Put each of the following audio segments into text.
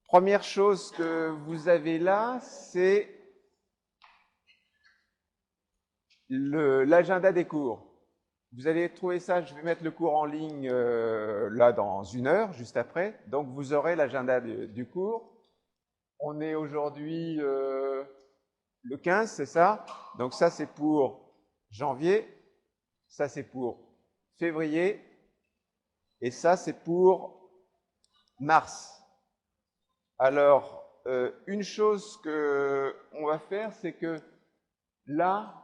Première chose que vous avez là, c'est l'agenda des cours. Vous allez trouver ça, je vais mettre le cours en ligne là dans 1 heure, juste après. Donc vous aurez l'agenda du cours. On est aujourd'hui le 15, c'est ça? Donc ça c'est pour janvier, ça c'est pour février, et ça c'est pour mars. Alors, une chose qu'on va faire, c'est que là,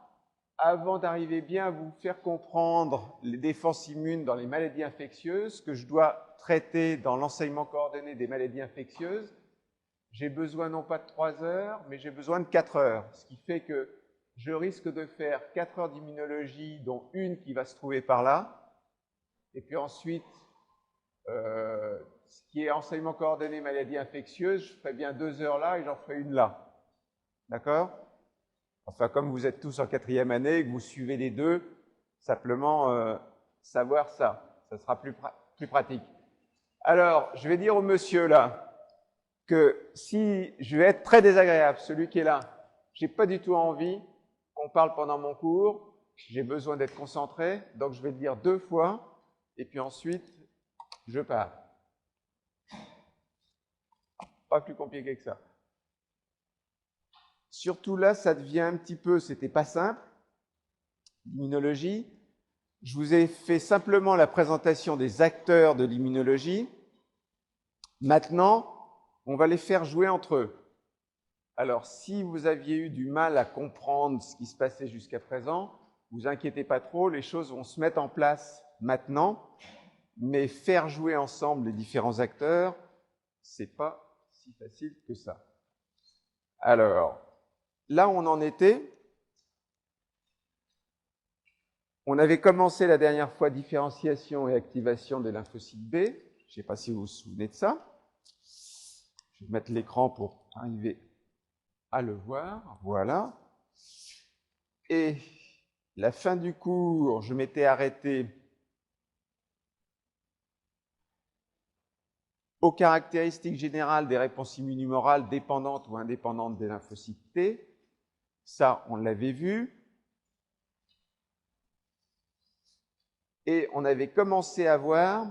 avant d'arriver bien à vous faire comprendre les défenses immunes dans les maladies infectieuses, que je dois traiter dans l'enseignement coordonné des maladies infectieuses, j'ai besoin non pas de 3 heures, mais j'ai besoin de 4 heures. Ce qui fait que je risque de faire 4 heures d'immunologie, dont une qui va se trouver par là. Et puis ensuite, ce qui est enseignement coordonné maladies infectieuses, je ferai bien 2 heures là et j'en ferai une là. D'accord? Enfin, comme vous êtes tous en 4e année et que vous suivez les deux, simplement savoir ça. Ça sera plus pratique. Alors, je vais dire au monsieur là que si je vais être très désagréable, celui qui est là, j'ai pas du tout envie qu'on parle pendant mon cours, j'ai besoin d'être concentré, donc je vais le dire 2 fois, et puis ensuite, je pars. Pas plus compliqué que ça. Surtout là, ça devient un petit peu, c'était pas simple, l'immunologie. Je vous ai fait simplement la présentation des acteurs de l'immunologie. Maintenant, on va les faire jouer entre eux. Alors, si vous aviez eu du mal à comprendre ce qui se passait jusqu'à présent, vous inquiétez pas trop, les choses vont se mettre en place maintenant, mais faire jouer ensemble les différents acteurs, c'est pas si facile que ça. Alors, là où on en était, on avait commencé la dernière fois différenciation et activation des lymphocytes B. Je ne sais pas si vous vous souvenez de ça. Je vais mettre l'écran pour arriver à le voir. Voilà. Et la fin du cours, je m'étais arrêté aux caractéristiques générales des réponses immunhumorales dépendantes ou indépendantes des lymphocytes T. Ça, on l'avait vu. Et on avait commencé à voir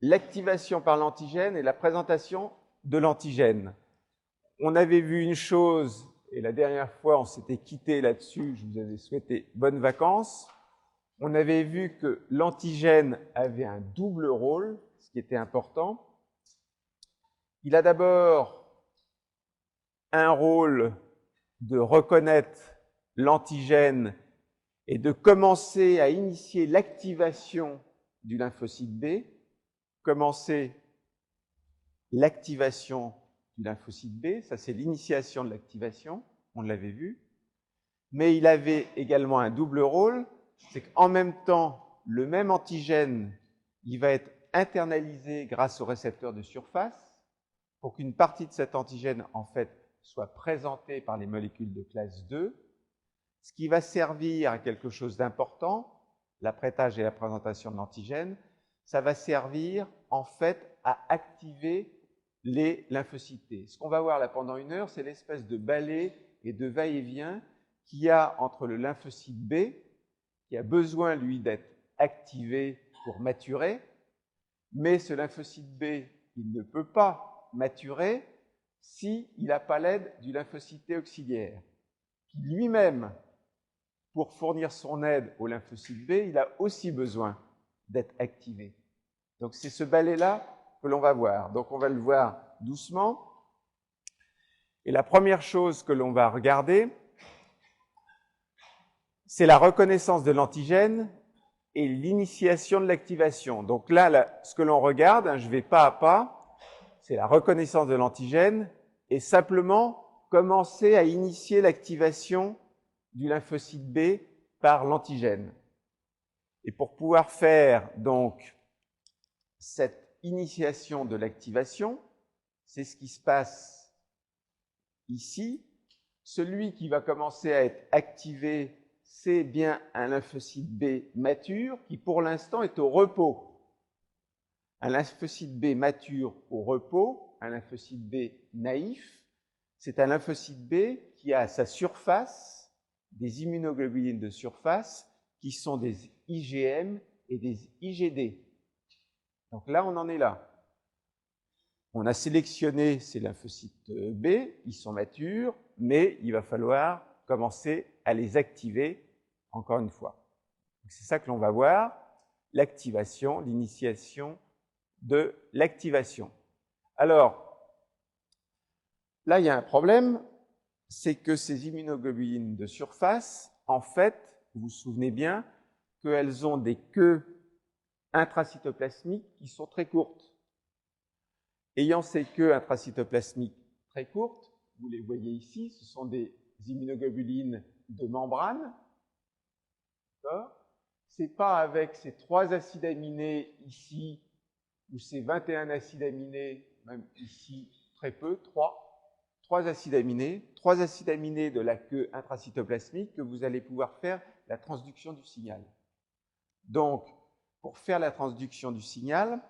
l'activation par l'antigène et la présentation de l'antigène. On avait vu une chose, et la dernière fois on s'était quitté là-dessus, je vous avais souhaité bonnes vacances. On avait vu que l'antigène avait un double rôle, ce qui était important. Il a d'abord un rôle de reconnaître l'antigène et de commencer à initier l'activation du lymphocyte B, commencer l'activation du lymphocyte B, ça c'est l'initiation de l'activation, on l'avait vu, mais il avait également un double rôle, c'est qu'en même temps, le même antigène, il va être internalisé grâce au récepteur de surface, pour qu'une partie de cet antigène, en fait, soit présentée par les molécules de classe 2, ce qui va servir à quelque chose d'important, l'apprêtage et la présentation de l'antigène, ça va servir en fait à activer les lymphocytes T. Ce qu'on va voir là pendant 1 heure, c'est l'espèce de balai et de va-et-vient qu'il y a entre le lymphocyte B, qui a besoin, lui, d'être activé pour maturer, mais ce lymphocyte B, il ne peut pas maturer s'il n'a pas l'aide du lymphocyte T auxiliaire, qui lui-même, pour fournir son aide au lymphocyte B, il a aussi besoin d'être activé. Donc c'est ce balai-là que l'on va voir. Donc on va le voir doucement. Et la première chose que l'on va regarder, c'est la reconnaissance de l'antigène et l'initiation de l'activation. Donc là, ce que l'on regarde, je vais pas à pas, c'est la reconnaissance de l'antigène et simplement commencer à initier l'activation du lymphocyte B par l'antigène. Et pour pouvoir faire donc cette initiation de l'activation, c'est ce qui se passe ici. Celui qui va commencer à être activé, c'est bien un lymphocyte B mature qui pour l'instant est au repos. un lymphocyte B mature au repos, un lymphocyte B naïf. C'est un lymphocyte B qui a à sa surface des immunoglobulines de surface qui sont des IgM et des IgD. Donc là, on en est là. On a sélectionné ces lymphocytes B, ils sont matures, mais il va falloir commencer à les activer encore une fois. C'est ça que l'on va voir, l'activation, l'initiation de l'activation. Alors, là, il y a un problème, c'est que ces immunoglobulines de surface, en fait, vous vous souvenez bien qu'elles ont des queues intracytoplasmiques qui sont très courtes. Ayant ces queues intracytoplasmiques très courtes, vous les voyez ici, ce sont des immunoglobulines de membrane. Ce n'est pas avec ces 3 acides aminés ici, ou ces 21 acides aminés, même ici, très peu, 3 acides aminés de la queue intracytoplasmique que vous allez pouvoir faire la transduction du signal. Donc, pour faire la transduction du signal,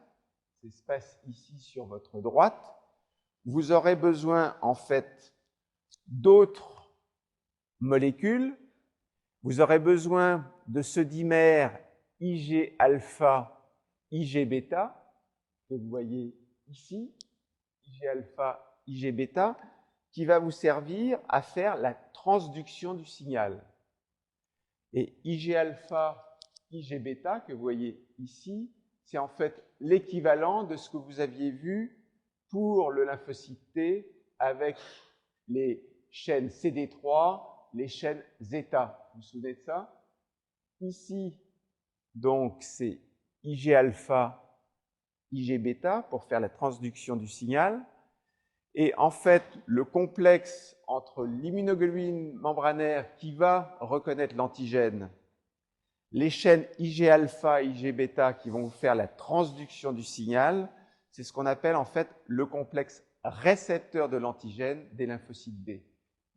ça se passe ici sur votre droite, vous aurez besoin en fait d'autres molécules. Vous aurez besoin de ce dimère Ig-alpha, Ig-bêta, que vous voyez ici, Ig-alpha, Ig-bêta, qui va vous servir à faire la transduction du signal. Et Ig-alpha, Ig-bêta, que vous voyez ici, c'est en fait l'équivalent de ce que vous aviez vu pour le lymphocyte T avec les chaînes CD3, les chaînes zeta. Vous vous souvenez de ça? Ici, donc, c'est Ig-alpha, Ig-bêta pour faire la transduction du signal. Et en fait, le complexe entre l'immunoglobuline membranaire qui va reconnaître l'antigène, les chaînes Ig-alpha, Ig-bêta qui vont faire la transduction du signal, c'est ce qu'on appelle en fait le complexe récepteur de l'antigène des lymphocytes B.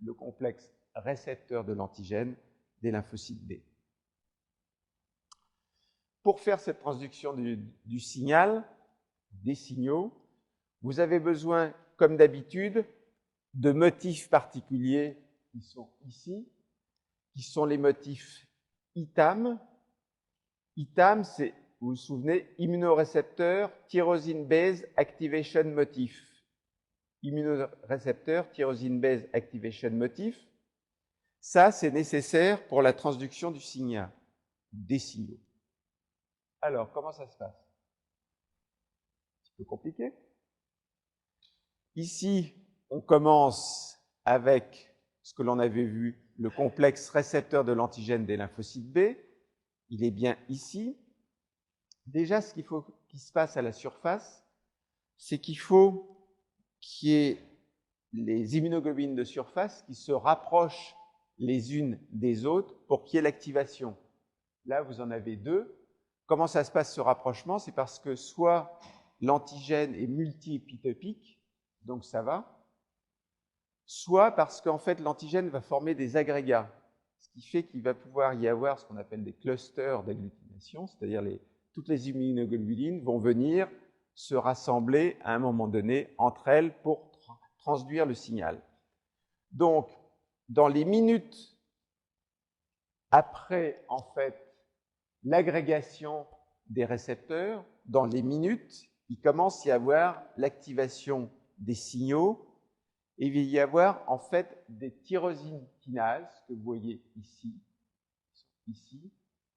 Le complexe récepteur de l'antigène des lymphocytes B. Pour faire cette transduction du signal, des signaux, vous avez besoin, comme d'habitude, de motifs particuliers qui sont ici, qui sont les motifs ITAM. ITAM, c'est, vous vous souvenez, immunorécepteur tyrosine base activation motif. Immunorécepteur tyrosine base activation motif. Ça, c'est nécessaire pour la transduction du signal, des signaux. Alors, comment ça se passe? Un petit peu compliqué. Ici, on commence avec ce que l'on avait vu, le complexe récepteur de l'antigène des lymphocytes B. Il est bien ici. Déjà, ce qu'il faut qu'il se passe à la surface, c'est qu'il faut qu'il y ait les immunoglobulines de surface qui se rapprochent les unes des autres pour qu'il y ait l'activation. Là, vous en avez 2. Comment ça se passe ce rapprochement? C'est parce que soit l'antigène est multi-épitopique, donc ça va, soit parce qu'en fait l'antigène va former des agrégats, ce qui fait qu'il va pouvoir y avoir ce qu'on appelle des clusters d'agglutination, c'est-à-dire toutes les immunoglobulines vont venir se rassembler à un moment donné entre elles pour transduire le signal. Donc, dans les minutes après, en fait, l'agrégation des récepteurs, dans les minutes, il commence à y avoir l'activation des signaux et il va y avoir en fait des tyrosine kinases que vous voyez ici,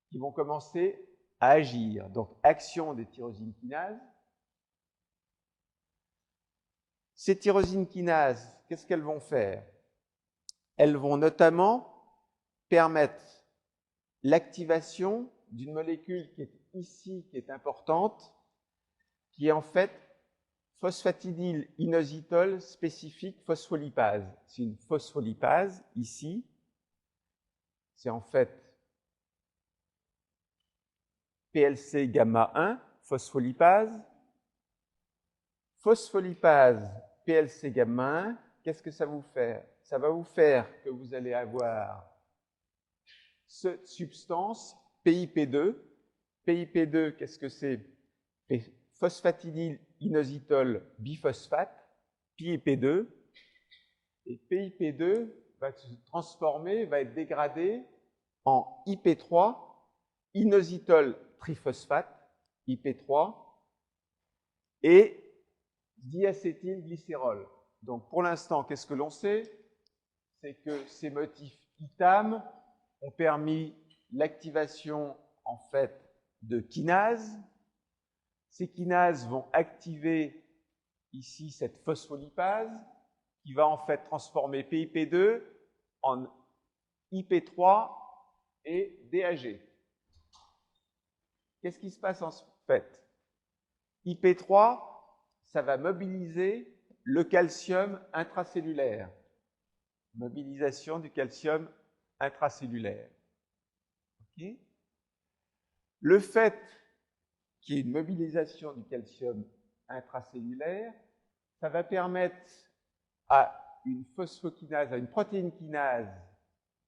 qui vont commencer à agir. Donc, action des tyrosine kinases. Ces tyrosine kinases, qu'est-ce qu'elles vont faire? Elles vont notamment permettre l'activation d'une molécule qui est ici, qui est importante, qui est en fait phosphatidyl inositol spécifique phospholipase. C'est une phospholipase ici. C'est en fait PLC gamma 1, phospholipase. Phospholipase PLC gamma 1, qu'est-ce que ça va vous faire? Ça va vous faire que vous allez avoir cette substance PIP2. PIP2, qu'est-ce que c'est? phosphatidylinositol biphosphate, PIP2, et PIP2 va se transformer, va être dégradé en IP3, inositol triphosphate, IP3, et diacétylglycérol. Donc pour l'instant, qu'est-ce que l'on sait? C'est que ces motifs ITAM ont permis l'activation en fait de kinases. Ces kinases vont activer ici cette phospholipase qui va en fait transformer PIP2 en IP3 et DAG. Qu'est-ce qui se passe en fait? IP3, ça va mobiliser le calcium intracellulaire. Mobilisation du calcium intracellulaire. Okay. Le fait qu'il y ait une mobilisation du calcium intracellulaire, ça va permettre à une phosphokinase, à une protéine kinase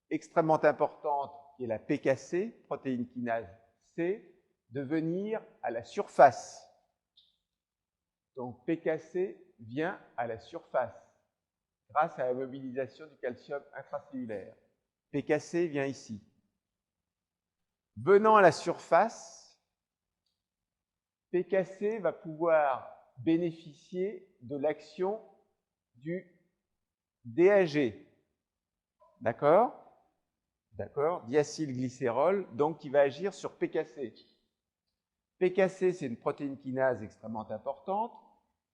extrêmement importante, qui est la PKC, protéine kinase C, de venir à la surface. Donc PKC vient à la surface grâce à la mobilisation du calcium intracellulaire. PKC vient ici. Venant à la surface, PKC va pouvoir bénéficier de l'action du DAG. D'accord? D'accord? Diacylglycérol, donc qui va agir sur PKC. PKC, c'est une protéine kinase extrêmement importante,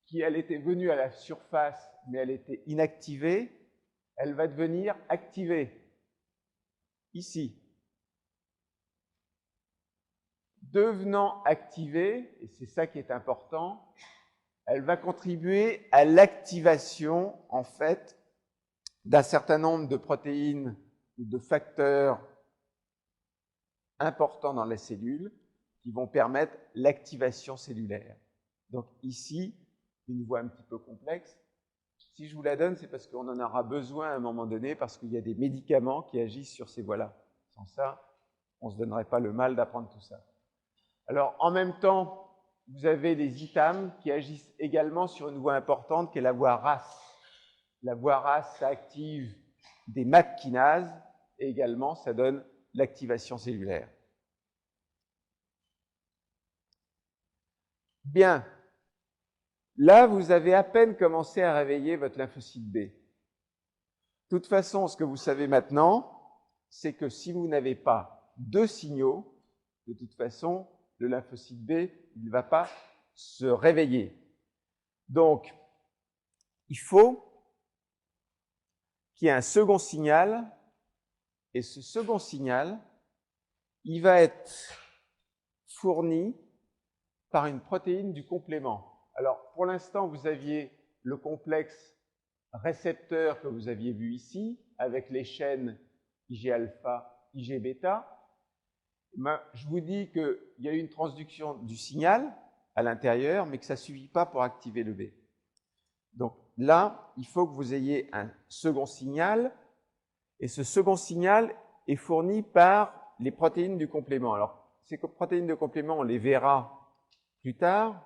qui elle était venue à la surface, mais elle était inactivée. Elle va devenir activée. Ici. Devenant activée, et c'est ça qui est important, elle va contribuer à l'activation, en fait, d'un certain nombre de protéines ou de facteurs importants dans la cellule qui vont permettre l'activation cellulaire. Donc ici, une voie un petit peu complexe. Si je vous la donne, c'est parce qu'on en aura besoin à un moment donné, parce qu'il y a des médicaments qui agissent sur ces voies-là. Sans ça, on ne se donnerait pas le mal d'apprendre tout ça. Alors, en même temps, vous avez les ITAM qui agissent également sur une voie importante qui est la voie RAS. La voie RAS, ça active des MAP kinases et également, ça donne l'activation cellulaire. Bien. Là, vous avez à peine commencé à réveiller votre lymphocyte B. De toute façon, ce que vous savez maintenant, c'est que si vous n'avez pas deux signaux, de toute façon, le lymphocyte B, il ne va pas se réveiller. Donc, il faut qu'il y ait un second signal, et ce second signal, il va être fourni par une protéine du complément. Alors, pour l'instant, vous aviez le complexe récepteur que vous aviez vu ici, avec les chaînes IG-alpha, IG-bêta. Je vous dis qu'il y a eu une transduction du signal à l'intérieur, mais que ça ne suffit pas pour activer le B. Donc là, il faut que vous ayez un second signal, et ce second signal est fourni par les protéines du complément. Alors, ces protéines de complément, on les verra plus tard.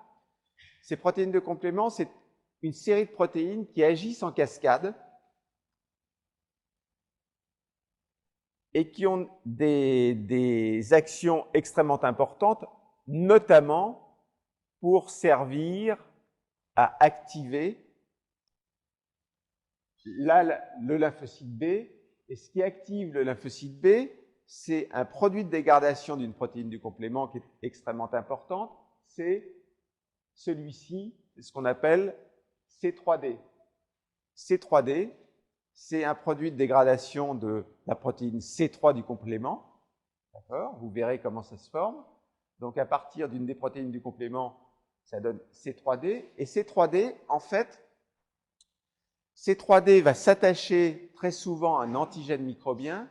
Ces protéines de complément, c'est une série de protéines qui agissent en cascade et qui ont des actions extrêmement importantes, notamment pour servir à activer le lymphocyte B. Et ce qui active le lymphocyte B, c'est un produit de dégradation d'une protéine du complément qui est extrêmement importante, c'est celui-ci, c'est ce qu'on appelle C3D. C3D, c'est un produit de dégradation de la protéine C3 du complément. D'accord? Vous verrez comment ça se forme. Donc, à partir d'une des protéines du complément, ça donne C3D. Et C3D, en fait, C3D va s'attacher très souvent à un antigène microbien.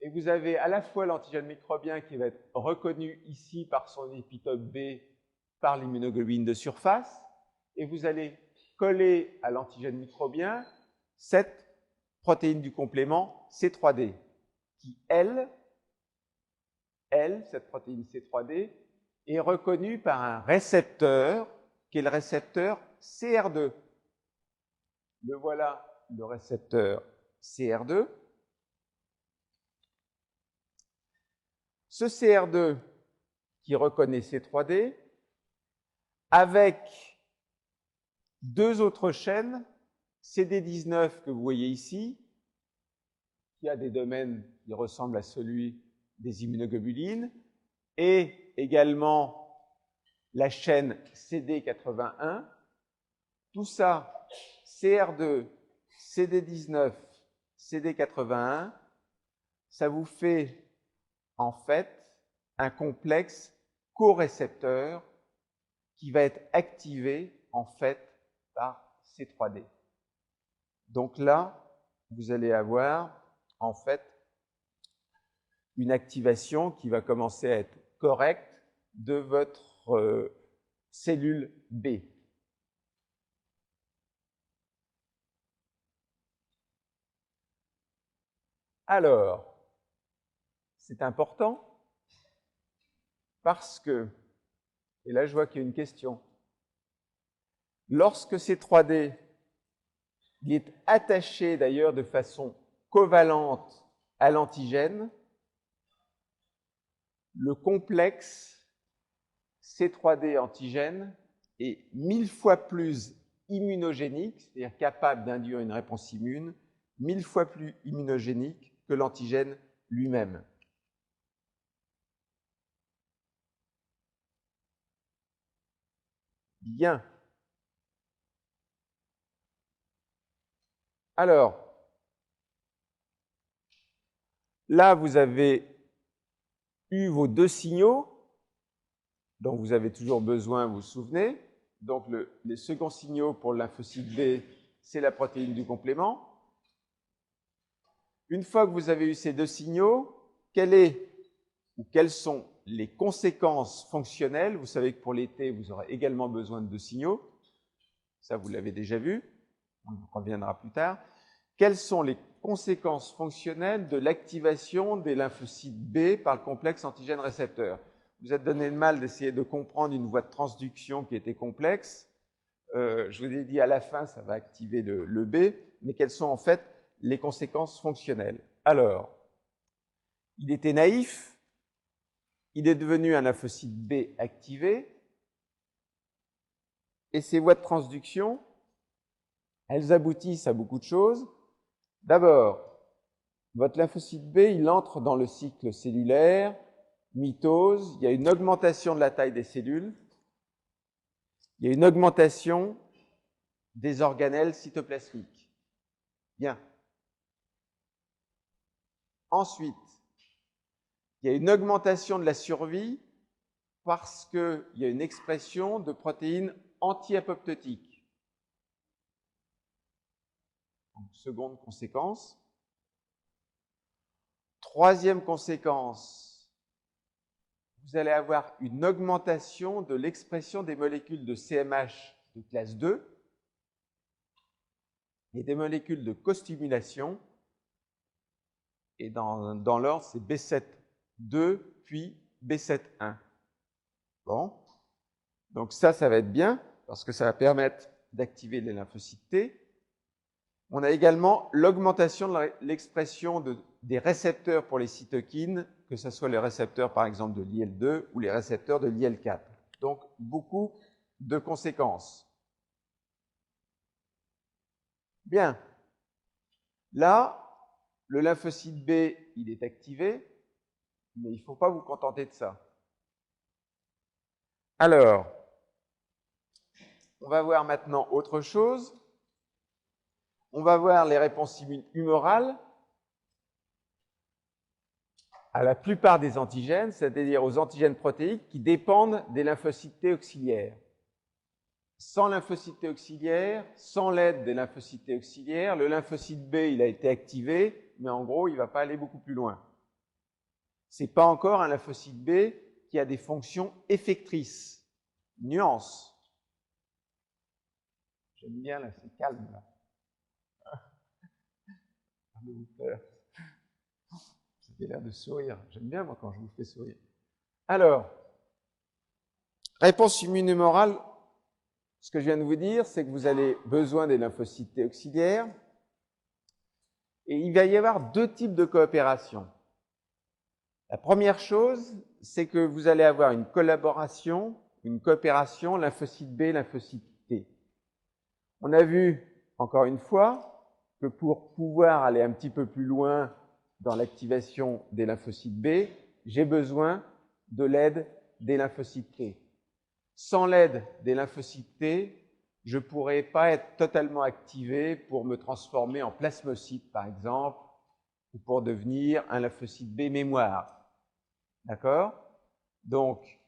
Et vous avez à la fois l'antigène microbien qui va être reconnu ici par son épitope B, par l'immunoglobine de surface, et vous allez coller à l'antigène microbien cette protéine du complément C3D, qui, elle, cette protéine C3D, est reconnue par un récepteur qui est le récepteur CR2. Le voilà, le récepteur CR2. Ce CR2 qui reconnaît C3D avec deux autres chaînes, CD19 que vous voyez ici, qui a des domaines qui ressemblent à celui des immunoglobulines, et également la chaîne CD81. Tout ça, CR2, CD19, CD81, ça vous fait en fait un complexe corécepteur qui va être activé en fait par C3D. Donc là, vous allez avoir en fait une activation qui va commencer à être correcte de votre cellule B. Alors, c'est important parce que, et là je vois qu'il y a une question, lorsque C3D il est attaché d'ailleurs de façon covalente à l'antigène, le complexe C3D antigène est 1000 fois plus immunogénique, c'est-à-dire capable d'induire une réponse immune, 1000 fois plus immunogénique que l'antigène lui-même. Bien. Alors, là, vous avez eu vos deux signaux, dont vous avez toujours besoin, vous vous souvenez. Donc, les seconds signaux pour le lymphocyte B, c'est la protéine du complément. Une fois que vous avez eu ces deux signaux, quelles sont les conséquences fonctionnelles? Vous savez que pour les T, vous aurez également besoin de deux signaux. Ça, vous l'avez déjà vu. On y reviendra plus tard. Quelles sont les conséquences fonctionnelles de l'activation des lymphocytes B par le complexe antigène-récepteur? Vous êtes donné le mal d'essayer de comprendre une voie de transduction qui était complexe. Je vous ai dit à la fin, ça va activer le B, mais quelles sont en fait les conséquences fonctionnelles? Alors, il était naïf, il est devenu un lymphocyte B activé, et ces voies de transduction, elles aboutissent à beaucoup de choses. D'abord, votre lymphocyte B, il entre dans le cycle cellulaire, mitose, il y a une augmentation de la taille des cellules, il y a une augmentation des organelles cytoplasmiques. Bien. Ensuite, il y a une augmentation de la survie parce qu'il y a une expression de protéines anti-apoptotiques. Seconde conséquence. Troisième conséquence, vous allez avoir une augmentation de l'expression des molécules de CMH de classe 2 et des molécules de costimulation. Et dans l'ordre, c'est B7-2 puis B7-1. Bon. Donc ça va être bien parce que ça va permettre d'activer les lymphocytes T. On a également l'augmentation de l'expression des récepteurs pour les cytokines, que ce soit les récepteurs par exemple de l'IL2 ou les récepteurs de l'IL4. Donc beaucoup de conséquences. Bien. Là, le lymphocyte B, il est activé, mais il ne faut pas vous contenter de ça. Alors, on va voir maintenant autre chose. On va voir les réponses humorales à la plupart des antigènes, c'est-à-dire aux antigènes protéiques qui dépendent des lymphocytes T auxiliaires. Sans lymphocytes T auxiliaires, sans l'aide des lymphocytes T auxiliaires, le lymphocyte B, il a été activé, mais en gros, il ne va pas aller beaucoup plus loin. Ce n'est pas encore un lymphocyte B qui a des fonctions effectrices. Nuance. J'aime bien, là, c'est calme, là. Vous avez l'air de sourire. J'aime bien, moi, quand je vous fais sourire. Alors, réponse immunomorale Ce que je viens de vous dire, c'est que vous avez besoin des lymphocytes T auxiliaires et il va y avoir deux types de coopération. La première chose, c'est que vous allez avoir une collaboration, une coopération lymphocyte B, lymphocyte T. On a vu, encore une fois, que pour pouvoir aller un petit peu plus loin dans l'activation des lymphocytes B, j'ai besoin de l'aide des lymphocytes T. Sans l'aide des lymphocytes T, je ne pourrais pas être totalement activé pour me transformer en plasmocyte, par exemple, ou pour devenir un lymphocyte B mémoire. D'accord? Donc,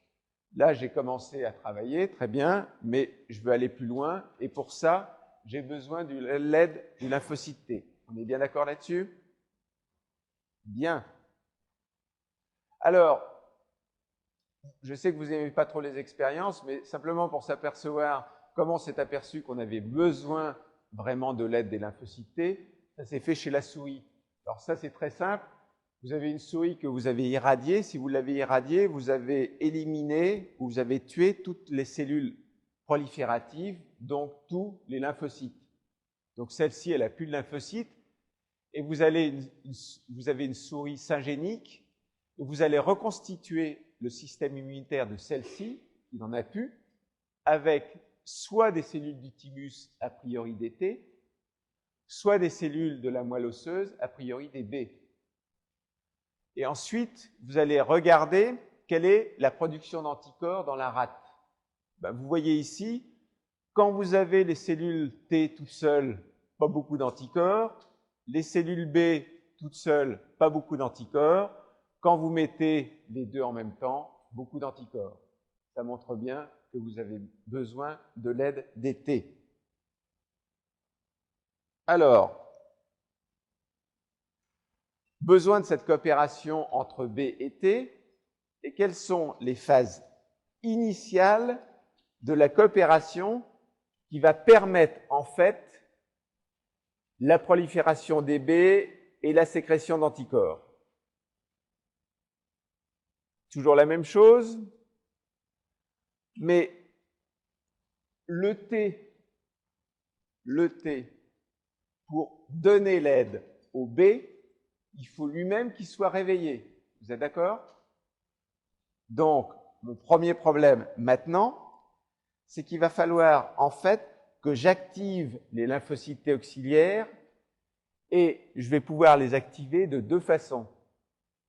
là, j'ai commencé à travailler, très bien, mais je veux aller plus loin, et pour ça, j'ai besoin de l'aide du lymphocyte T. On est bien d'accord là-dessus? Bien. Alors, je sais que vous n'aimez pas trop les expériences, mais simplement pour s'apercevoir comment on s'est aperçu qu'on avait besoin vraiment de l'aide des lymphocytes T, ça s'est fait chez la souris. Alors ça, c'est très simple. Vous avez une souris que vous avez irradiée. Si vous l'avez irradiée, vous avez éliminé ou vous avez tué toutes les cellules prolifératives, donc tous les lymphocytes. Donc celle-ci, elle n'a plus de lymphocytes. Et vous avez une souris syngénique. Et vous allez reconstituer le système immunitaire de celle-ci, qui n'en a plus, avec soit des cellules du thymus a priori des T, soit des cellules de la moelle osseuse a priori des B. Et ensuite, vous allez regarder quelle est la production d'anticorps dans la rate. Vous voyez ici, quand vous avez les cellules T toutes seules, pas beaucoup d'anticorps, les cellules B toutes seules, pas beaucoup d'anticorps. Quand vous mettez les deux en même temps, beaucoup d'anticorps. Ça montre bien que vous avez besoin de l'aide des T. Alors, besoin de cette coopération entre B et T, et quelles sont les phases initiales de la coopération qui va permettre en fait la prolifération des B et la sécrétion d'anticorps. Toujours la même chose, mais le T, pour donner l'aide au B, il faut lui-même qu'il soit réveillé. Vous êtes d'accord? Donc, mon premier problème maintenant, c'est qu'il va falloir en fait que j'active les lymphocytes T auxiliaires et je vais pouvoir les activer de deux façons.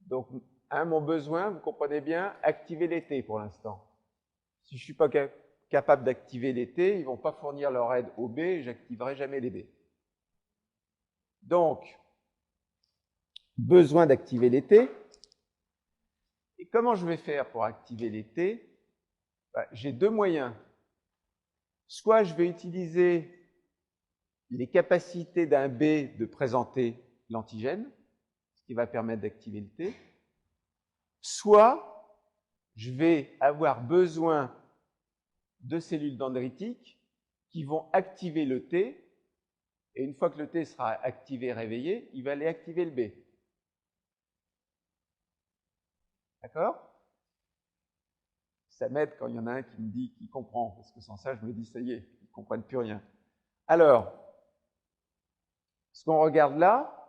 Donc, mon besoin, vous comprenez bien, activer les T pour l'instant. Si je ne suis pas capable d'activer les T, ils ne vont pas fournir leur aide au B et je n'activerai jamais les B. Donc, besoin d'activer les T. Et comment je vais faire pour activer les T? J'ai deux moyens. Soit je vais utiliser les capacités d'un B de présenter l'antigène, ce qui va permettre d'activer le T. Soit je vais avoir besoin de cellules dendritiques qui vont activer le T, et une fois que le T sera activé, réveillé, il va aller activer le B. D'accord? Ça m'aide quand il y en a un qui me dit qu'il comprend, parce que sans ça, je me dis, ça y est, ils ne comprennent plus rien. Alors, ce qu'on regarde là,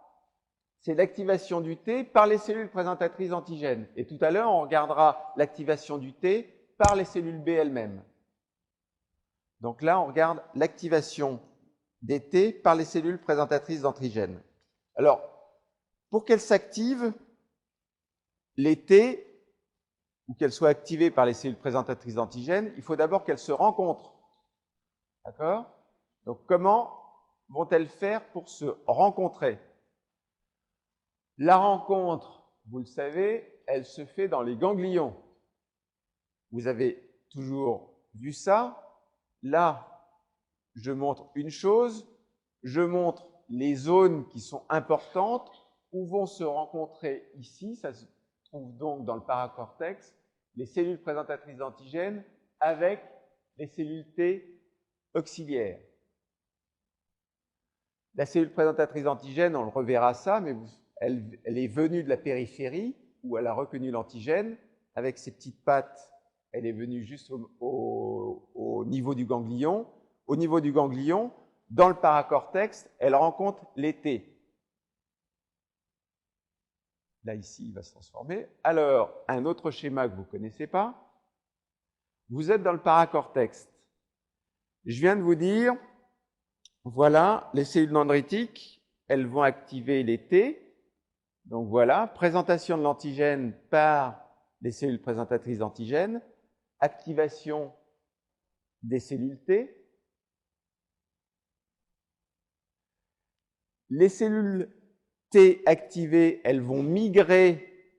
c'est l'activation du T par les cellules présentatrices d'antigènes. Et tout à l'heure, on regardera l'activation du T par les cellules B elles-mêmes. Donc là, on regarde l'activation des T par les cellules présentatrices d'antigènes. Alors, pour qu'elles s'activent, les T, ou qu'elles soient activées par les cellules présentatrices d'antigènes, il faut d'abord qu'elles se rencontrent. D'accord? Donc, comment vont-elles faire pour se rencontrer? La rencontre, vous le savez, elle se fait dans les ganglions. Vous avez toujours vu ça. Là, je montre une chose, je montre les zones qui sont importantes où vont se rencontrer ici, ça se trouve donc dans le paracortex, les cellules présentatrices d'antigènes avec les cellules T auxiliaires. La cellule présentatrice d'antigène, on le reverra ça, mais elle est venue de la périphérie où elle a reconnu l'antigène avec ses petites pattes, elle est venue juste au niveau du ganglion. Au niveau du ganglion, dans le paracortex, elle rencontre les T. Là, ici, il va se transformer. Alors, un autre schéma que vous ne connaissez pas. Vous êtes dans le paracortex. Je viens de vous dire, voilà, les cellules dendritiques, elles vont activer les T. Donc voilà, présentation de l'antigène par les cellules présentatrices d'antigène, activation des cellules T. Les cellules T activées, elles vont migrer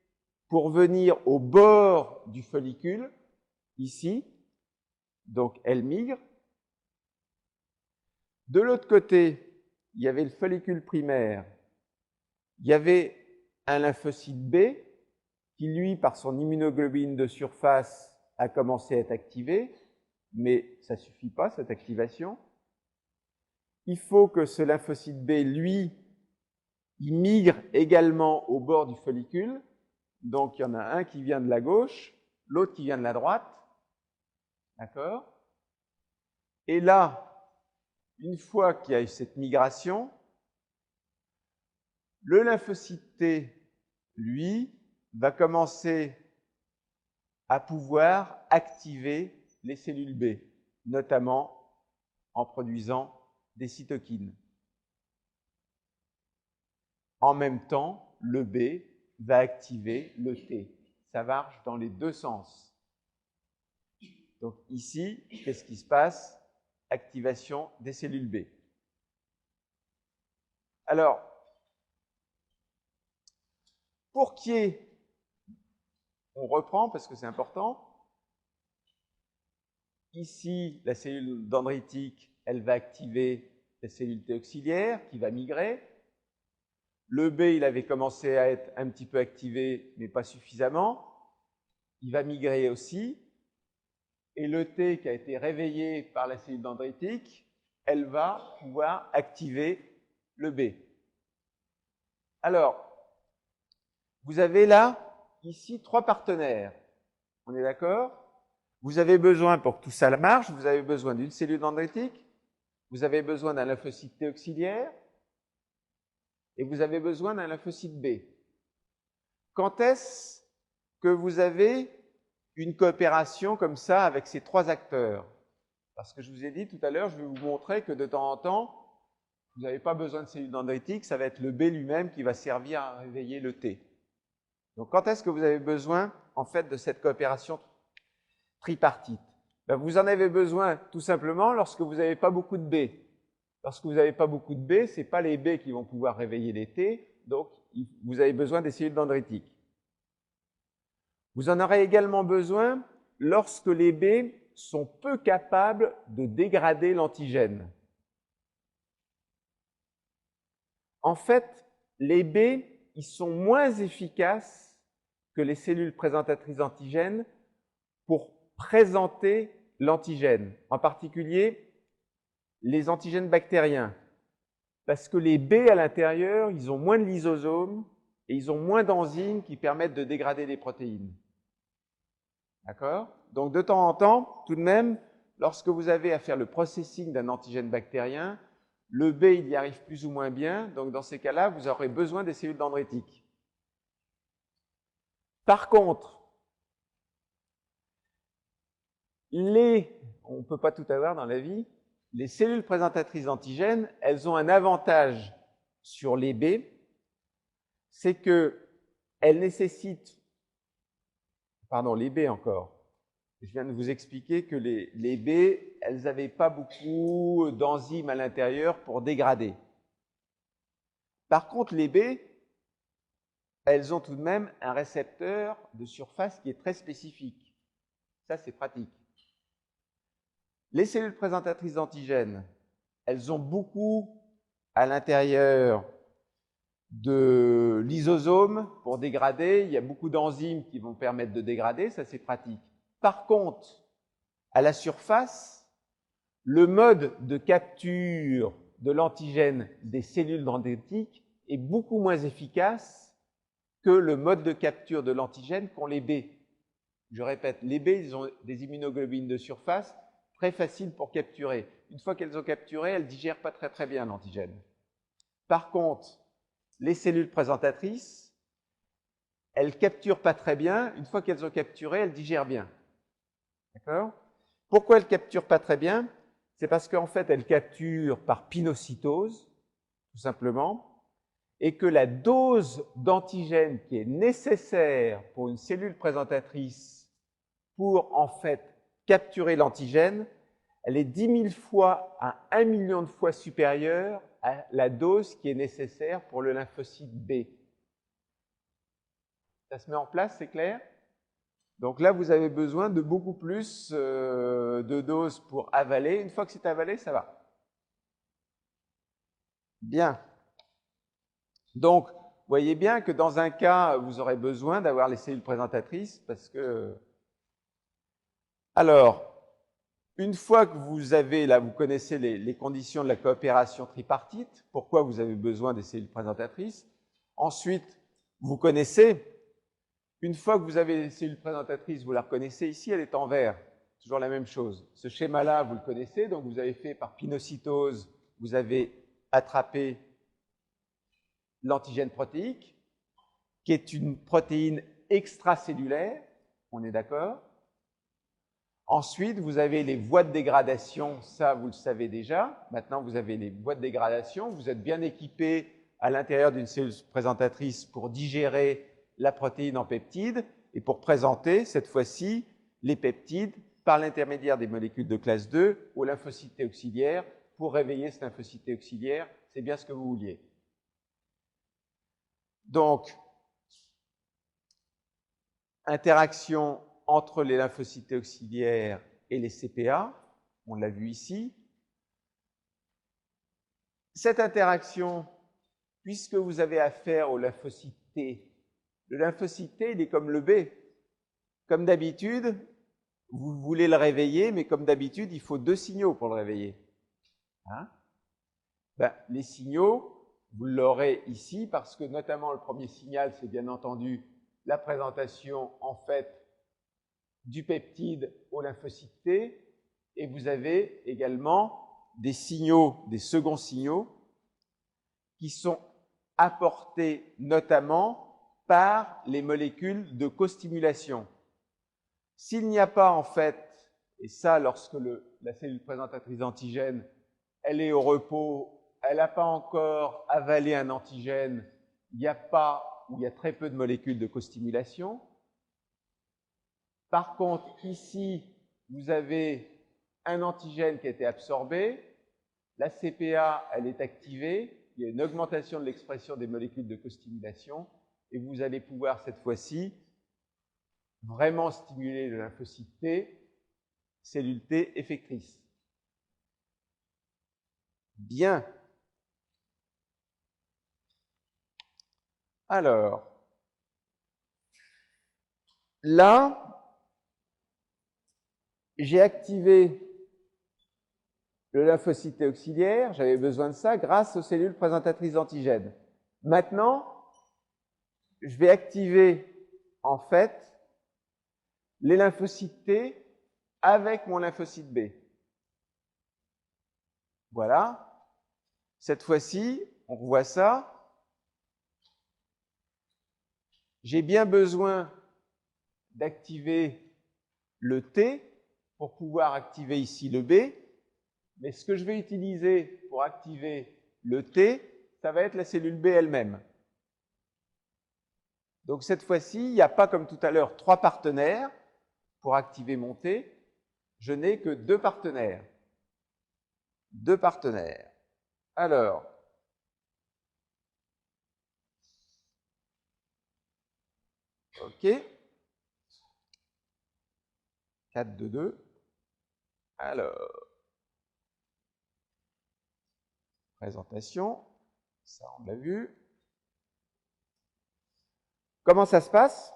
pour venir au bord du follicule, ici. Donc, elles migrent. De l'autre côté, il y avait le follicule primaire. Il y avait un lymphocyte B qui, lui, par son immunoglobuline de surface, a commencé à être activé, mais ça ne suffit pas, cette activation. Il faut que ce lymphocyte B, lui, il migre également au bord du follicule. Donc, il y en a un qui vient de la gauche, l'autre qui vient de la droite. D'accord? Et là, une fois qu'il y a eu cette migration, le lymphocyte T, lui, va commencer à pouvoir activer les cellules B, notamment en produisant des cytokines. En même temps, le B va activer le T. Ça marche dans les deux sens. Donc ici, qu'est-ce qui se passe? Activation des cellules B. Alors, pour qu'il y ait, on reprend parce que c'est important. Ici, la cellule dendritique, elle va activer la cellule T auxiliaire qui va migrer. Le B, il avait commencé à être un petit peu activé, mais pas suffisamment. Il va migrer aussi. Et le T qui a été réveillé par la cellule dendritique, elle va pouvoir activer le B. Alors, vous avez là, ici, trois partenaires. On est d'accord? Vous avez besoin, pour que tout ça marche, vous avez besoin d'une cellule dendritique, vous avez besoin d'un lymphocyte T auxiliaire, et vous avez besoin d'un lymphocyte B. Quand est-ce que vous avez une coopération comme ça avec ces trois acteurs? Parce que je vous ai dit tout à l'heure, je vais vous montrer que de temps en temps, vous n'avez pas besoin de cellules dendritiques, ça va être le B lui-même qui va servir à réveiller le T. Donc quand est-ce que vous avez besoin, en fait, de cette coopération tripartite? Ben, vous en avez besoin tout simplement lorsque vous n'avez pas beaucoup de B. Lorsque vous n'avez pas beaucoup de B, ce n'est pas les B qui vont pouvoir réveiller les T, donc vous avez besoin des cellules dendritiques. Vous en aurez également besoin lorsque les B sont peu capables de dégrader l'antigène. En fait, les B, ils sont moins efficaces que les cellules présentatrices d'antigènes pour présenter l'antigène, en particulier les antigènes bactériens. Parce que les B à l'intérieur, ils ont moins de lysosomes et ils ont moins d'enzymes qui permettent de dégrader les protéines. D'accord? Donc de temps en temps, tout de même, lorsque vous avez à faire le processing d'un antigène bactérien, le B, il y arrive plus ou moins bien, donc dans ces cas-là, vous aurez besoin des cellules dendritiques. Par contre, on ne peut pas tout avoir dans la vie, les cellules présentatrices d'antigènes, elles ont un avantage sur les B, c'est qu'elles nécessitent, les B encore, je viens de vous expliquer que les B, elles n'avaient pas beaucoup d'enzymes à l'intérieur pour dégrader. Par contre, les B, elles ont tout de même un récepteur de surface qui est très spécifique. Ça, c'est pratique. Les cellules présentatrices d'antigènes, elles ont beaucoup à l'intérieur de lysosomes pour dégrader. Il y a beaucoup d'enzymes qui vont permettre de dégrader, ça c'est pratique. Par contre, à la surface, le mode de capture de l'antigène des cellules dendritiques est beaucoup moins efficace que le mode de capture de l'antigène qu'ont les B. Je répète, les B, ils ont des immunoglobulines de surface très faciles pour capturer. Une fois qu'elles ont capturé, elles ne digèrent pas très bien l'antigène. Par contre, les cellules présentatrices, elles ne capturent pas très bien. Une fois qu'elles ont capturé, elles digèrent bien. D'accord? Pourquoi elles ne capturent pas très bien? C'est parce qu'en fait, elles capturent par pinocytose, tout simplement, et que la dose d'antigène qui est nécessaire pour une cellule présentatrice pour, en fait, capturer l'antigène, elle est 10 000 fois à 1 million de fois supérieure à la dose qui est nécessaire pour le lymphocyte B. Ça se met en place, c'est clair? Donc là, vous avez besoin de beaucoup plus de doses pour avaler. Une fois que c'est avalé, ça va. Bien. Donc, vous voyez bien que dans un cas, vous aurez besoin d'avoir les cellules présentatrices parce que... Alors, une fois que vous avez, là, vous connaissez les conditions de la coopération tripartite, pourquoi vous avez besoin des cellules présentatrices. Ensuite, vous connaissez, une fois que vous avez les cellules présentatrices, vous la reconnaissez ici, elle est en vert. Toujours la même chose. Ce schéma-là, vous le connaissez, donc vous avez fait par pinocytose, vous avez attrapé l'antigène protéique, qui est une protéine extracellulaire, on est d'accord? Ensuite, vous avez les voies de dégradation, ça vous le savez déjà. Maintenant, vous avez les voies de dégradation, vous êtes bien équipé à l'intérieur d'une cellule présentatrice pour digérer la protéine en peptides et pour présenter, cette fois-ci, les peptides par l'intermédiaire des molécules de classe 2 au lymphocyte T auxiliaire pour réveiller ce lymphocyte T auxiliaire. C'est bien ce que vous vouliez. Donc, interaction entre les lymphocytes T auxiliaires et les CPA, on l'a vu ici. Cette interaction, puisque vous avez affaire au lymphocyte T, le lymphocyte T, il est comme le B. Comme d'habitude, vous voulez le réveiller, mais comme d'habitude, il faut 2 signaux pour le réveiller. Hein? Les signaux, vous l'aurez ici, parce que notamment le premier signal, c'est bien entendu la présentation, en fait, du peptide au lymphocyte T, et vous avez également des signaux, des seconds signaux, qui sont apportés notamment par les molécules de costimulation. S'il n'y a pas en fait, et ça lorsque la cellule présentatrice d'antigène, elle est au repos, elle n'a pas encore avalé un antigène, il n'y a pas ou il y a très peu de molécules de costimulation. Par contre, ici, vous avez un antigène qui a été absorbé, la CPA, elle est activée, il y a une augmentation de l'expression des molécules de costimulation, et vous allez pouvoir cette fois-ci vraiment stimuler le lymphocyte T, cellule T effectrice. Bien. Alors, là, j'ai activé le lymphocyte T auxiliaire, j'avais besoin de ça grâce aux cellules présentatrices d'antigènes. Maintenant, je vais activer en fait les lymphocytes T avec mon lymphocyte B. Voilà. Cette fois-ci, on revoit ça. J'ai bien besoin d'activer le T pour pouvoir activer ici le B. Mais ce que je vais utiliser pour activer le T, ça va être la cellule B elle-même. Donc cette fois-ci, il n'y a pas comme tout à l'heure 3 partenaires pour activer mon T. Je n'ai que 2 partenaires. 2 partenaires. Alors, OK. 4, 2, 2. Alors, présentation, ça on l'a vu. Comment ça se passe?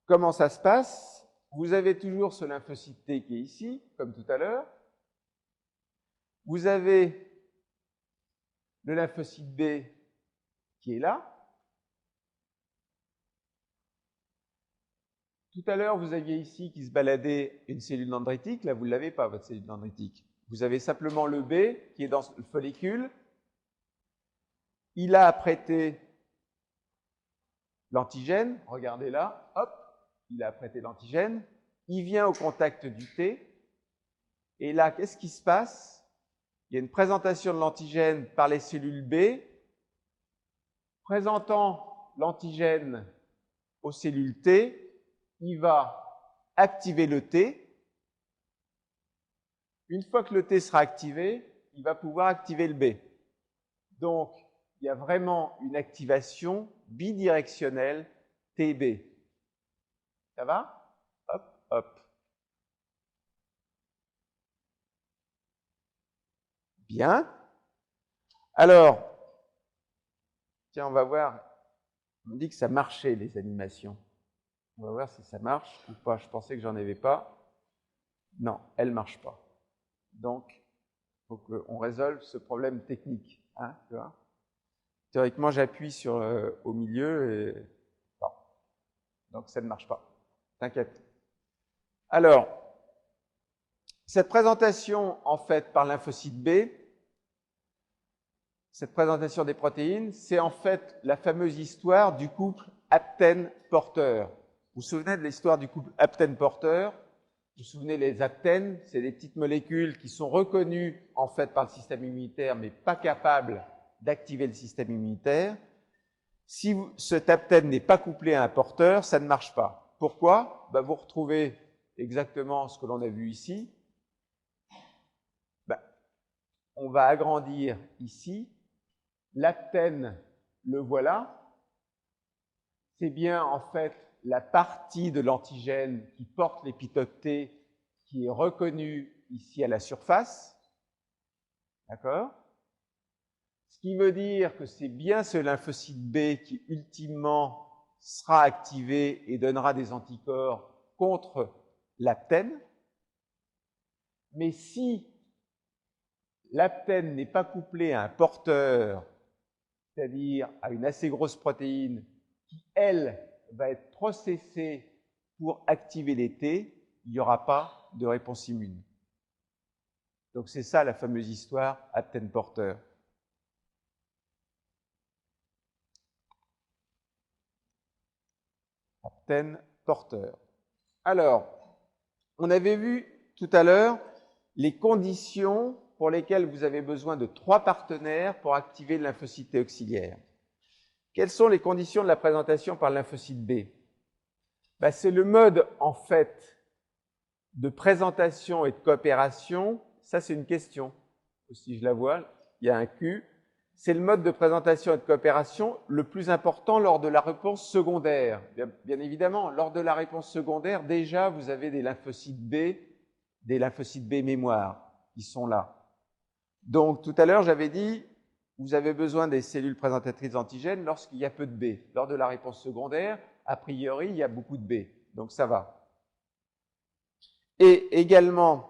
Comment ça se passe? Vous avez toujours ce lymphocyte T qui est ici, comme tout à l'heure. Vous avez le lymphocyte B qui est là. Tout à l'heure, vous aviez ici qui se baladait une cellule dendritique. Là, vous ne l'avez pas, votre cellule dendritique. Vous avez simplement le B qui est dans le follicule. Il a apprêté l'antigène. Regardez là, hop, il a apprêté l'antigène. Il vient au contact du T. Et là, qu'est-ce qui se passe? Il y a une présentation de l'antigène par les cellules B, présentant l'antigène aux cellules T. Il va activer le T. Une fois que le T sera activé, il va pouvoir activer le B. Donc, il y a vraiment une activation bidirectionnelle TB. Ça va? Hop, hop. Bien. Alors, tiens, on va voir. On me dit que ça marchait, les animations. On va voir si ça marche ou pas. Je pensais que j'en avais pas. Non, elle ne marche pas. Donc, il faut qu'on résolve ce problème technique. Hein, tu vois? Théoriquement, j'appuie sur au milieu et bon. Donc ça ne marche pas. T'inquiète. Alors, cette présentation, en fait, par lymphocyte B, cette présentation des protéines, c'est en fait la fameuse histoire du couple aptène-porteur. Vous vous souvenez de l'histoire du couple aptène-porteur? Vous vous souvenez, les aptènes, c'est des petites molécules qui sont reconnues en fait par le système immunitaire, mais pas capables d'activer le système immunitaire. Si cet aptène n'est pas couplé à un porteur, ça ne marche pas. Pourquoi? Vous retrouvez exactement ce que l'on a vu ici. On va agrandir ici. L'aptène, le voilà. C'est bien en fait la partie de l'antigène qui porte l'épitope T qui est reconnue ici à la surface. D'accord? Ce qui veut dire que c'est bien ce lymphocyte B qui ultimement sera activé et donnera des anticorps contre l'aptène. Mais si l'aptène n'est pas couplé à un porteur, c'est-à-dire à une assez grosse protéine qui, elle, va être processée pour activer les T, il n'y aura pas de réponse immune. Donc c'est ça la fameuse histoire aptène-porteur. Aptène-porteur. Alors, on avait vu tout à l'heure les conditions pour lesquelles vous avez besoin de 3 partenaires pour activer le lymphocyte T auxiliaire. Quelles sont les conditions de la présentation par le lymphocyte B? C'est le mode, en fait, de présentation et de coopération. Ça, c'est une question. Si je la vois, il y a un Q. C'est le mode de présentation et de coopération le plus important lors de la réponse secondaire. Bien évidemment, lors de la réponse secondaire, déjà, vous avez des lymphocytes B mémoire qui sont là. Donc, tout à l'heure, j'avais dit, vous avez besoin des cellules présentatrices d'antigènes lorsqu'il y a peu de B. Lors de la réponse secondaire, a priori, il y a beaucoup de B. Donc, ça va. Et également,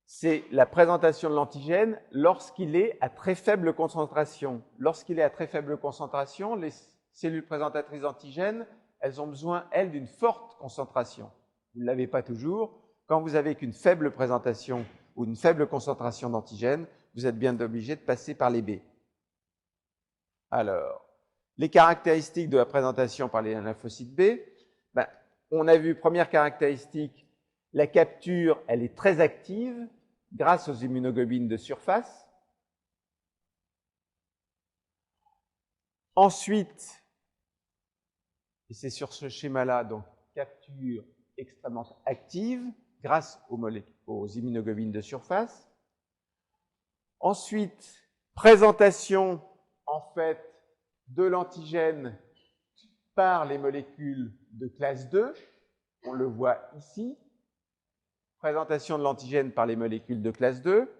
c'est la présentation de l'antigène lorsqu'il est à très faible concentration. Lorsqu'il est à très faible concentration, les cellules présentatrices d'antigènes, elles ont besoin, elles, d'une forte concentration. Vous ne l'avez pas toujours. Quand vous avez qu'une faible présentation ou une faible concentration d'antigènes, vous êtes bien obligé de passer par les B. Alors, les caractéristiques de la présentation par les lymphocytes B, on a vu, première caractéristique, la capture, elle est très active grâce aux immunoglobulines de surface. Ensuite, et c'est sur ce schéma-là, donc capture extrêmement active grâce aux immunoglobulines de surface. Ensuite, présentation, en fait, de l'antigène par les molécules de classe 2. On le voit ici. Présentation de l'antigène par les molécules de classe 2.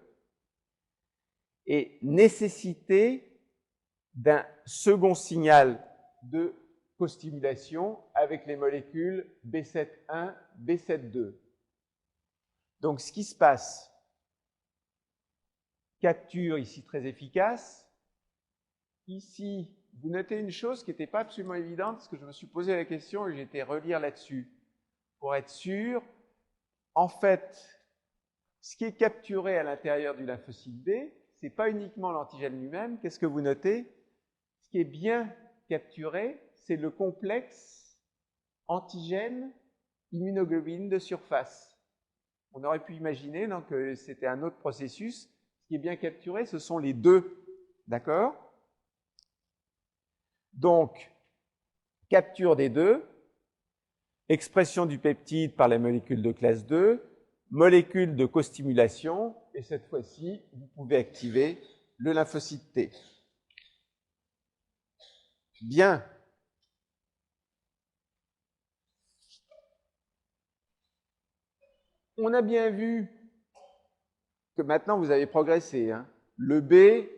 Et nécessité d'un second signal de costimulation avec les molécules B7-1, B7-2. Donc, ce qui se passe, capture ici très efficace. Ici, vous notez une chose qui n'était pas absolument évidente, parce que je me suis posé la question et j'ai été relire là-dessus. Pour être sûr, en fait, ce qui est capturé à l'intérieur du lymphocyte B, ce n'est pas uniquement l'antigène lui-même. Qu'est-ce que vous notez? Ce qui est bien capturé, c'est le complexe antigène-immunoglobulines de surface. On aurait pu imaginer donc, que c'était un autre processus. Ce qui est bien capturé, ce sont les deux. D'accord? Donc, capture des deux, expression du peptide par les molécules de classe 2, molécules de costimulation, et cette fois-ci, vous pouvez activer le lymphocyte T. Bien. On a bien vu que maintenant vous avez progressé. Hein. Le B,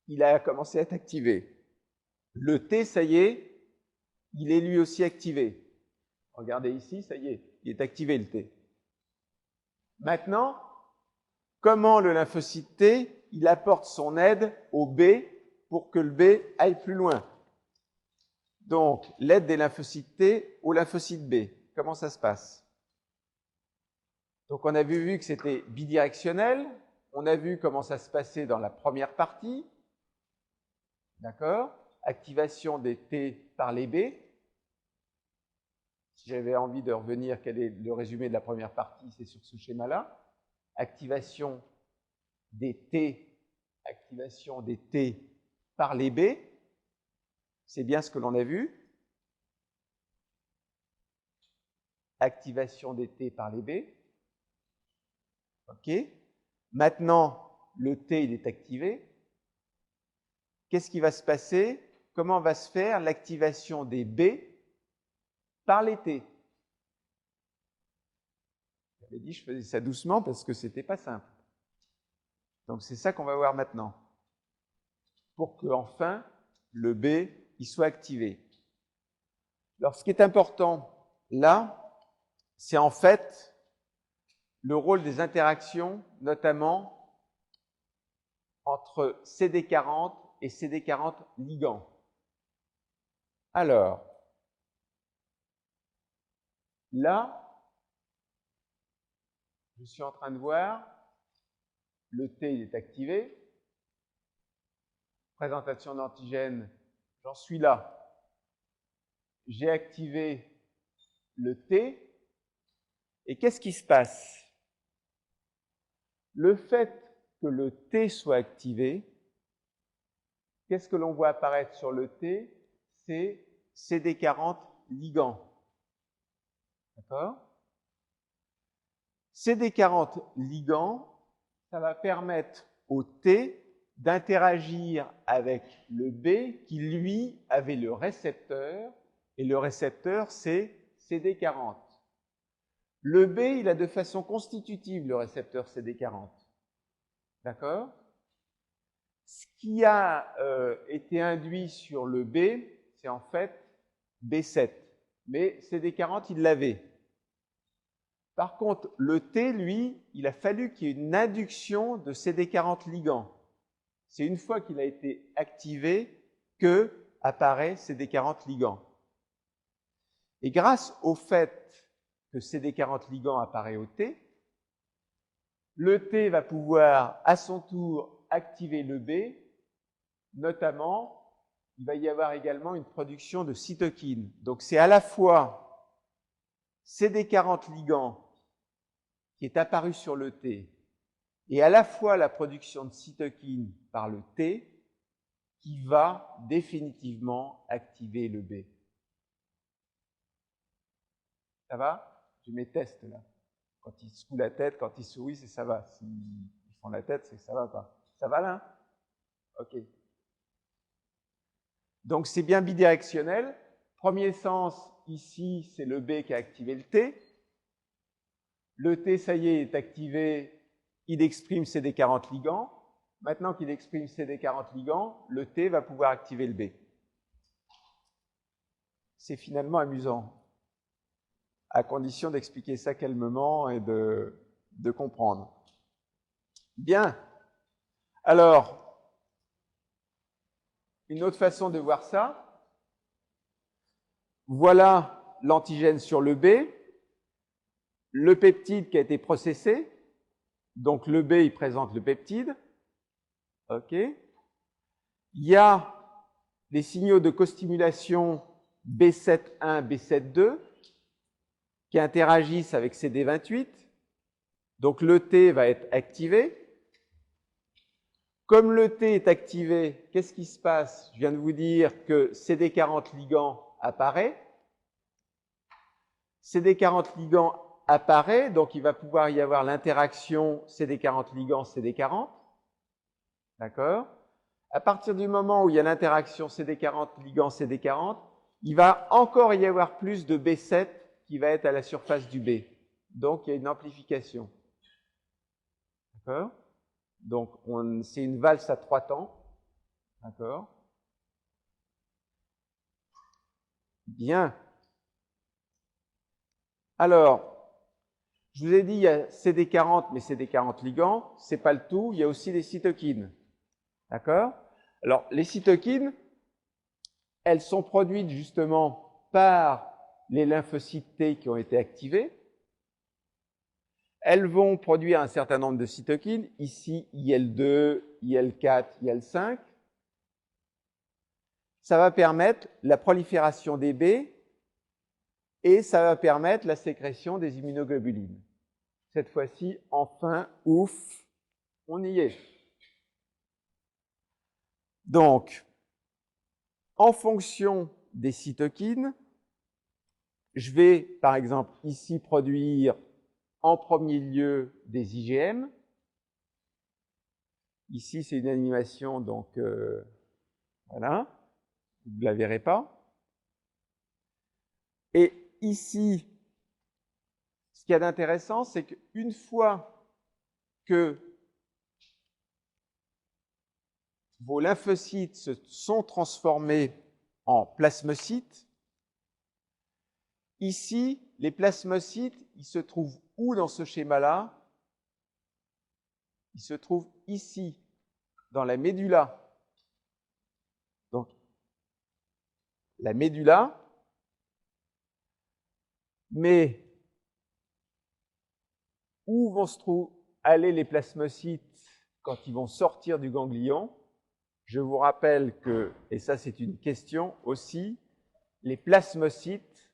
il a commencé à être activé. Le T, ça y est, il est lui aussi activé. Regardez ici, ça y est, il est activé le T. Maintenant, comment le lymphocyte T, il apporte son aide au B pour que le B aille plus loin? Donc, l'aide des lymphocytes T au lymphocyte B. Comment ça se passe? Donc, on a vu que c'était bidirectionnel. On a vu comment ça se passait dans la première partie. D'accord? Activation des T par les B. Si j'avais envie de revenir, quel est le résumé de la première partie? C'est sur ce schéma-là. Activation des T par les B. C'est bien ce que l'on a vu. Activation des T par les B. OK. Maintenant, le T, il est activé. Qu'est-ce qui va se passer? Comment va se faire l'activation des B par les T? J'avais dit, je faisais ça doucement parce que ce n'était pas simple. Donc, c'est ça qu'on va voir maintenant. Pour que, enfin, le B, il soit activé. Alors, ce qui est important, là, c'est en fait le rôle des interactions, notamment entre CD40 et CD40 ligand. Alors, là, je suis en train de voir, le T il est activé, présentation d'antigène, j'en suis là. J'ai activé le T, et qu'est-ce qui se passe? Le fait que le T soit activé, qu'est-ce que l'on voit apparaître sur le T? C'est CD40 ligand. D'accord? CD40 ligand, ça va permettre au T d'interagir avec le B qui, lui, avait le récepteur, et le récepteur, c'est CD40. Le B, il a de façon constitutive le récepteur CD40. D'accord? Ce qui a été induit sur le B, c'est en fait B7. Mais CD40, il l'avait. Par contre, le T, lui, il a fallu qu'il y ait une induction de CD40 ligand. C'est une fois qu'il a été activé que apparaît CD40 ligand. Et grâce au fait que CD40 ligand apparaît au T, le T va pouvoir à son tour activer le B, notamment, il va y avoir également une production de cytokines. Donc c'est à la fois CD40 ligand qui est apparu sur le T, et à la fois la production de cytokines par le T qui va définitivement activer le B. Ça va? J'ai mes tests là. Quand ils secouent la tête, quand ils sourient, c'est ça va. S'ils font la tête, c'est que ça va pas. Ça va là? OK. Donc c'est bien bidirectionnel. Premier sens, ici, c'est le B qui a activé le T. Le T, ça y est activé, il exprime CD40 ligand. Maintenant qu'il exprime CD40 ligand, le T va pouvoir activer le B. C'est finalement amusant, à condition d'expliquer ça calmement et de comprendre. Bien. Alors, Une autre façon de voir ça, voilà l'antigène sur le B, le peptide qui a été processé, donc le B, il présente le peptide. OK. Il y a les signaux de costimulation B7,1, B7,2 qui interagissent avec CD28. Donc le T va être activé. Comme le T est activé, qu'est-ce qui se passe? Je viens de vous dire que CD40 ligand apparaît. CD40 ligand apparaît, donc il va pouvoir y avoir l'interaction CD40 ligand CD40. D'accord? À partir du moment où il y a l'interaction CD40 ligand CD40, il va encore y avoir plus de B7 qui va être à la surface du B. Donc il y a une amplification. D'accord? Donc c'est une valse à 3 temps. D'accord? Bien. Alors, je vous ai dit, il y a CD40, mais CD40 ligand, c'est pas le tout, il y a aussi les cytokines. D'accord? Alors, les cytokines, elles sont produites justement par les lymphocytes T qui ont été activés. Elles vont produire un certain nombre de cytokines, ici IL2, IL4, IL5. Ça va permettre la prolifération des B et ça va permettre la sécrétion des immunoglobulines. Cette fois-ci, enfin, ouf, on y est. Donc, en fonction des cytokines, je vais, par exemple, ici produire en premier lieu des IgM. Ici, c'est une animation, donc voilà, vous ne la verrez pas. Et ici, ce qu'il y a d'intéressant, c'est qu'une fois que vos lymphocytes se sont transformés en plasmocytes, ici, les plasmocytes, ils se trouvent où dans ce schéma-là? Ils se trouvent ici, dans la médula. Donc, la médula, mais où vont aller les plasmocytes quand ils vont sortir du ganglion? Je vous rappelle que, et ça c'est une question aussi, les plasmocytes,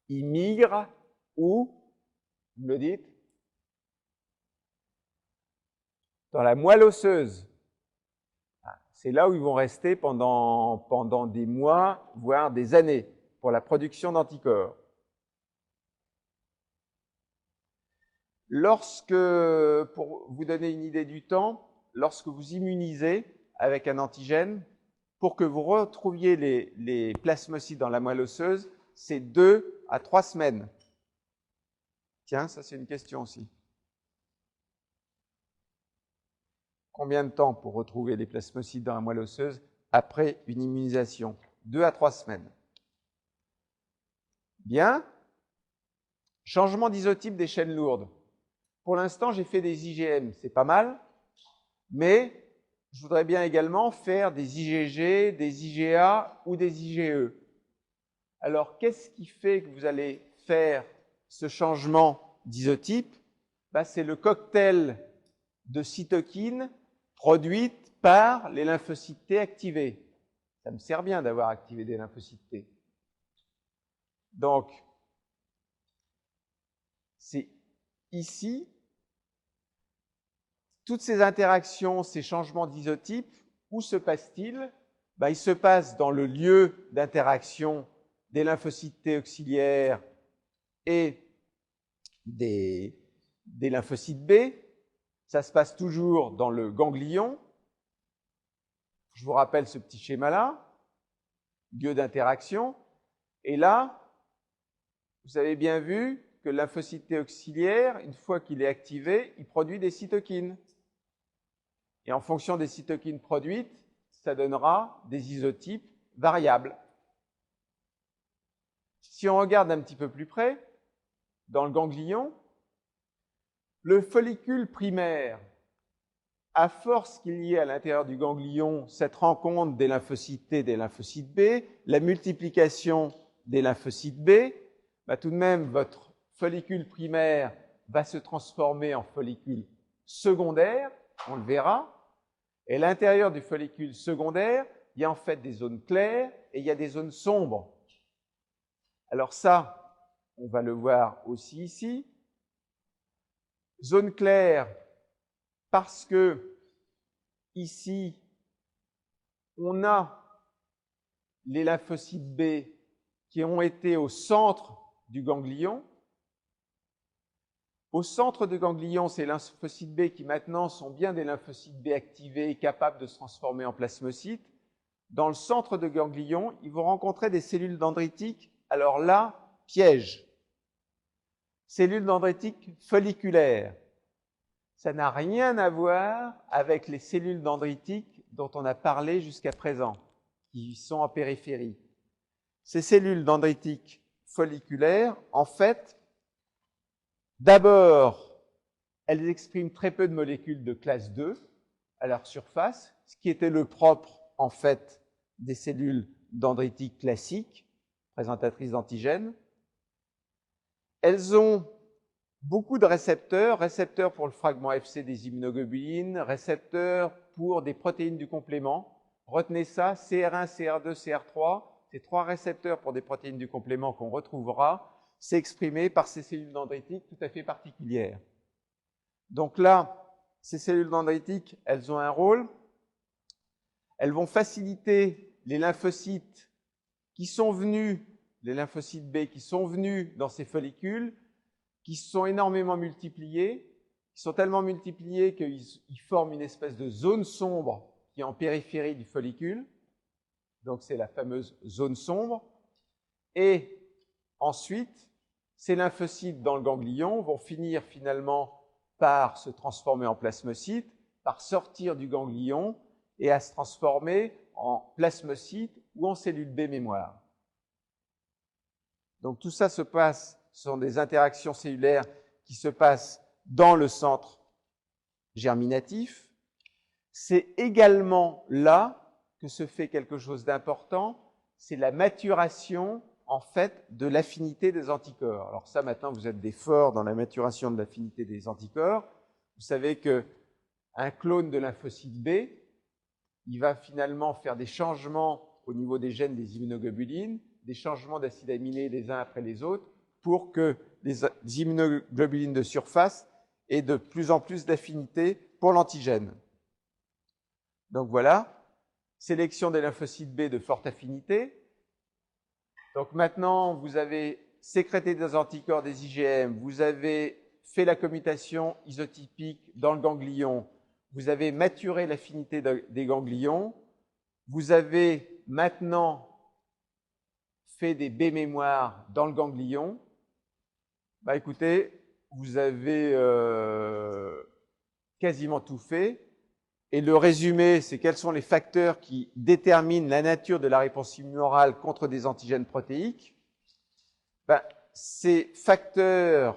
ils migrent où? Vous me le dites? Dans la moelle osseuse. C'est là où ils vont rester pendant des mois, voire des années, pour la production d'anticorps. Lorsque, pour vous donner une idée du temps, lorsque vous immunisez avec un antigène, pour que vous retrouviez les plasmocytes dans la moelle osseuse, c'est 2 à 3 semaines. Tiens, ça c'est une question aussi. Combien de temps pour retrouver les plasmocytes dans la moelle osseuse après une immunisation? 2 à 3 semaines. Bien. Changement d'isotype des chaînes lourdes. Pour l'instant, j'ai fait des IgM, c'est pas mal, mais je voudrais bien également faire des IgG, des IgA ou des IgE. Alors, qu'est-ce qui fait que vous allez faire ce changement d'isotype? C'est le cocktail de cytokines produites par les lymphocytes T activés. Ça me sert bien d'avoir activé des lymphocytes T. Donc, c'est ici, toutes ces interactions, ces changements d'isotype, où se passe-t-il? Il se passe dans le lieu d'interaction des lymphocytes T auxiliaires et des lymphocytes B. Ça se passe toujours dans le ganglion. Je vous rappelle ce petit schéma-là, lieu d'interaction. Et là, vous avez bien vu que le lymphocyte T auxiliaire, une fois qu'il est activé, il produit des cytokines. Et en fonction des cytokines produites, ça donnera des isotypes variables. Si on regarde un petit peu plus près, dans le ganglion, le follicule primaire, à force qu'il y ait à l'intérieur du ganglion cette rencontre des lymphocytes T et des lymphocytes B, la multiplication des lymphocytes B, bah, tout de même, votre follicule primaire va se transformer en follicule secondaire, on le verra. Et à l'intérieur du follicule secondaire, il y a en fait des zones claires et il y a des zones sombres. Alors ça, on va le voir aussi ici. Zone claire, parce que ici, on a les lymphocytes B qui ont été au centre du ganglion. Au centre du ganglion, ces lymphocytes B qui maintenant sont bien des lymphocytes B activés et capables de se transformer en plasmocytes. Dans le centre du ganglion, ils vont rencontrer des cellules dendritiques. Alors là, piège. Cellules dendritiques folliculaires. Ça n'a rien à voir avec les cellules dendritiques dont on a parlé jusqu'à présent, qui sont en périphérie. Ces cellules dendritiques folliculaires, en fait, d'abord, elles expriment très peu de molécules de classe 2 à leur surface, ce qui était le propre, en fait, des cellules dendritiques classiques, présentatrices d'antigènes. Elles ont beaucoup de récepteurs, récepteurs pour le fragment FC des immunoglobulines, récepteurs pour des protéines du complément. Retenez ça, CR1, CR2, CR3, ces trois récepteurs pour des protéines du complément qu'on retrouvera, c'est exprimé par ces cellules dendritiques tout à fait particulières. Donc là, ces cellules dendritiques, elles ont un rôle. Elles vont faciliter les lymphocytes qui sont venus, les lymphocytes B qui sont venus dans ces follicules, qui sont énormément multipliés, qui sont tellement multipliés qu'ils forment une espèce de zone sombre qui est en périphérie du follicule. Donc c'est la fameuse zone sombre. Et ensuite, ces lymphocytes dans le ganglion vont finir finalement par se transformer en plasmocytes, par sortir du ganglion et à se transformer en plasmocytes ou en cellules B mémoire. Donc tout ça se passe, ce sont des interactions cellulaires qui se passent dans le centre germinatif. C'est également là que se fait quelque chose d'important, c'est la maturation en fait de l'affinité des anticorps. Alors ça, maintenant, vous êtes des forts dans la maturation de l'affinité des anticorps. Vous savez qu'un clone de lymphocyte B, il va finalement faire des changements au niveau des gènes des immunoglobulines, des changements d'acides aminés les uns après les autres, pour que les immunoglobulines de surface aient de plus en plus d'affinité pour l'antigène. Donc voilà, sélection des lymphocytes B de forte affinité. Donc maintenant, vous avez sécrété des anticorps, des IgM, vous avez fait la commutation isotypique dans le ganglion, vous avez maturé l'affinité des ganglions, vous avez maintenant fait des B-mémoires dans le ganglion. Bah écoutez, vous avez quasiment tout fait. Et le résumé, c'est quels sont les facteurs qui déterminent la nature de la réponse immunorale contre des antigènes protéiques. Ben, ces facteurs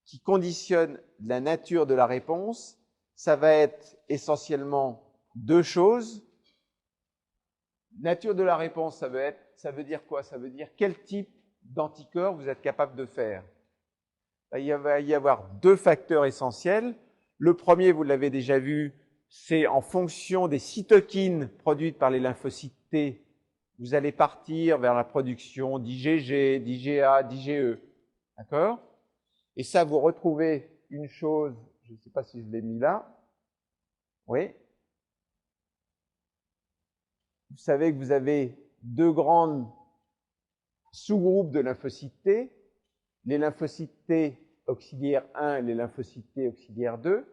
qui conditionnent la nature de la réponse, ça va être essentiellement deux choses. Nature de la réponse, ça veut dire quoi? Ça veut dire quel type d'anticorps vous êtes capable de faire. Il va y avoir deux facteurs essentiels. Le premier, vous l'avez déjà vu, c'est en fonction des cytokines produites par les lymphocytes T, vous allez partir vers la production d'IgG, d'IgA, d'IgE. D'accord? Et ça, vous retrouvez une chose, je ne sais pas si je l'ai mis là. Oui. Vous savez que vous avez deux grandes sous-groupes de lymphocytes T, les lymphocytes T auxiliaire 1 et les lymphocytes T auxiliaire 2.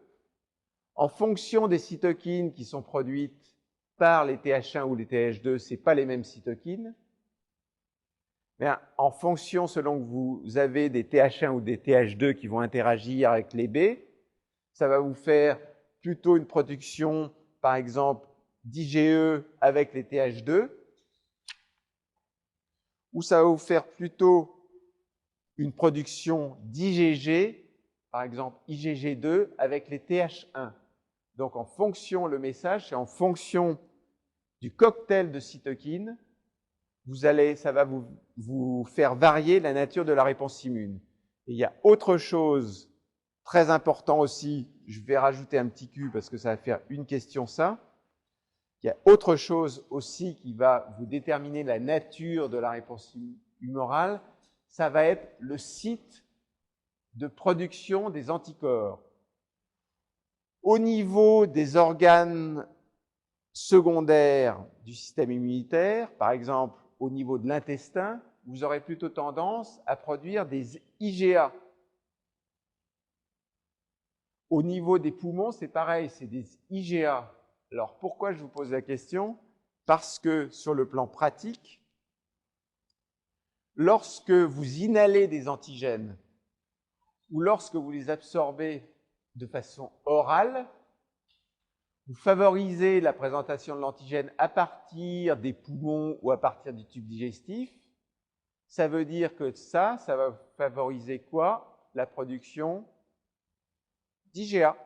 En fonction des cytokines qui sont produites par les TH1 ou les TH2, ce n'est pas les mêmes cytokines. Mais en fonction, selon que vous avez des TH1 ou des TH2 qui vont interagir avec les B, ça va vous faire plutôt une production, par exemple, d'IgE avec les TH2, ou ça va vous faire plutôt une production d'IgG, par exemple IgG2, avec les TH1. Donc, en fonction, le message, c'est en fonction du cocktail de cytokines, ça va vous faire varier la nature de la réponse immune. Et il y a autre chose très important aussi, je vais rajouter un petit Q parce que ça va faire une question ça. Il y a autre chose aussi qui va vous déterminer la nature de la réponse humorale, ça va être le site de production des anticorps. Au niveau des organes secondaires du système immunitaire, par exemple au niveau de l'intestin, vous aurez plutôt tendance à produire des IgA. Au niveau des poumons, c'est pareil, c'est des IgA. Alors pourquoi je vous pose la question? Parce que sur le plan pratique, lorsque vous inhalez des antigènes ou lorsque vous les absorbez de façon orale, vous favorisez la présentation de l'antigène à partir des poumons ou à partir du tube digestif. Ça veut dire que ça va favoriser quoi? La production d'IgA.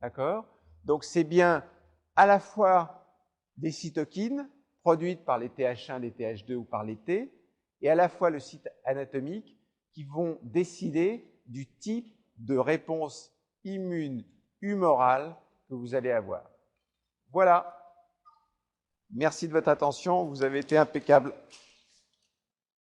D'accord? Donc c'est bien à la fois des cytokines produites par les TH1, les TH2 ou par les T, et à la fois le site anatomique qui vont décider du type de réponse immune humorale que vous allez avoir. Voilà. Merci de votre attention, vous avez été impeccable.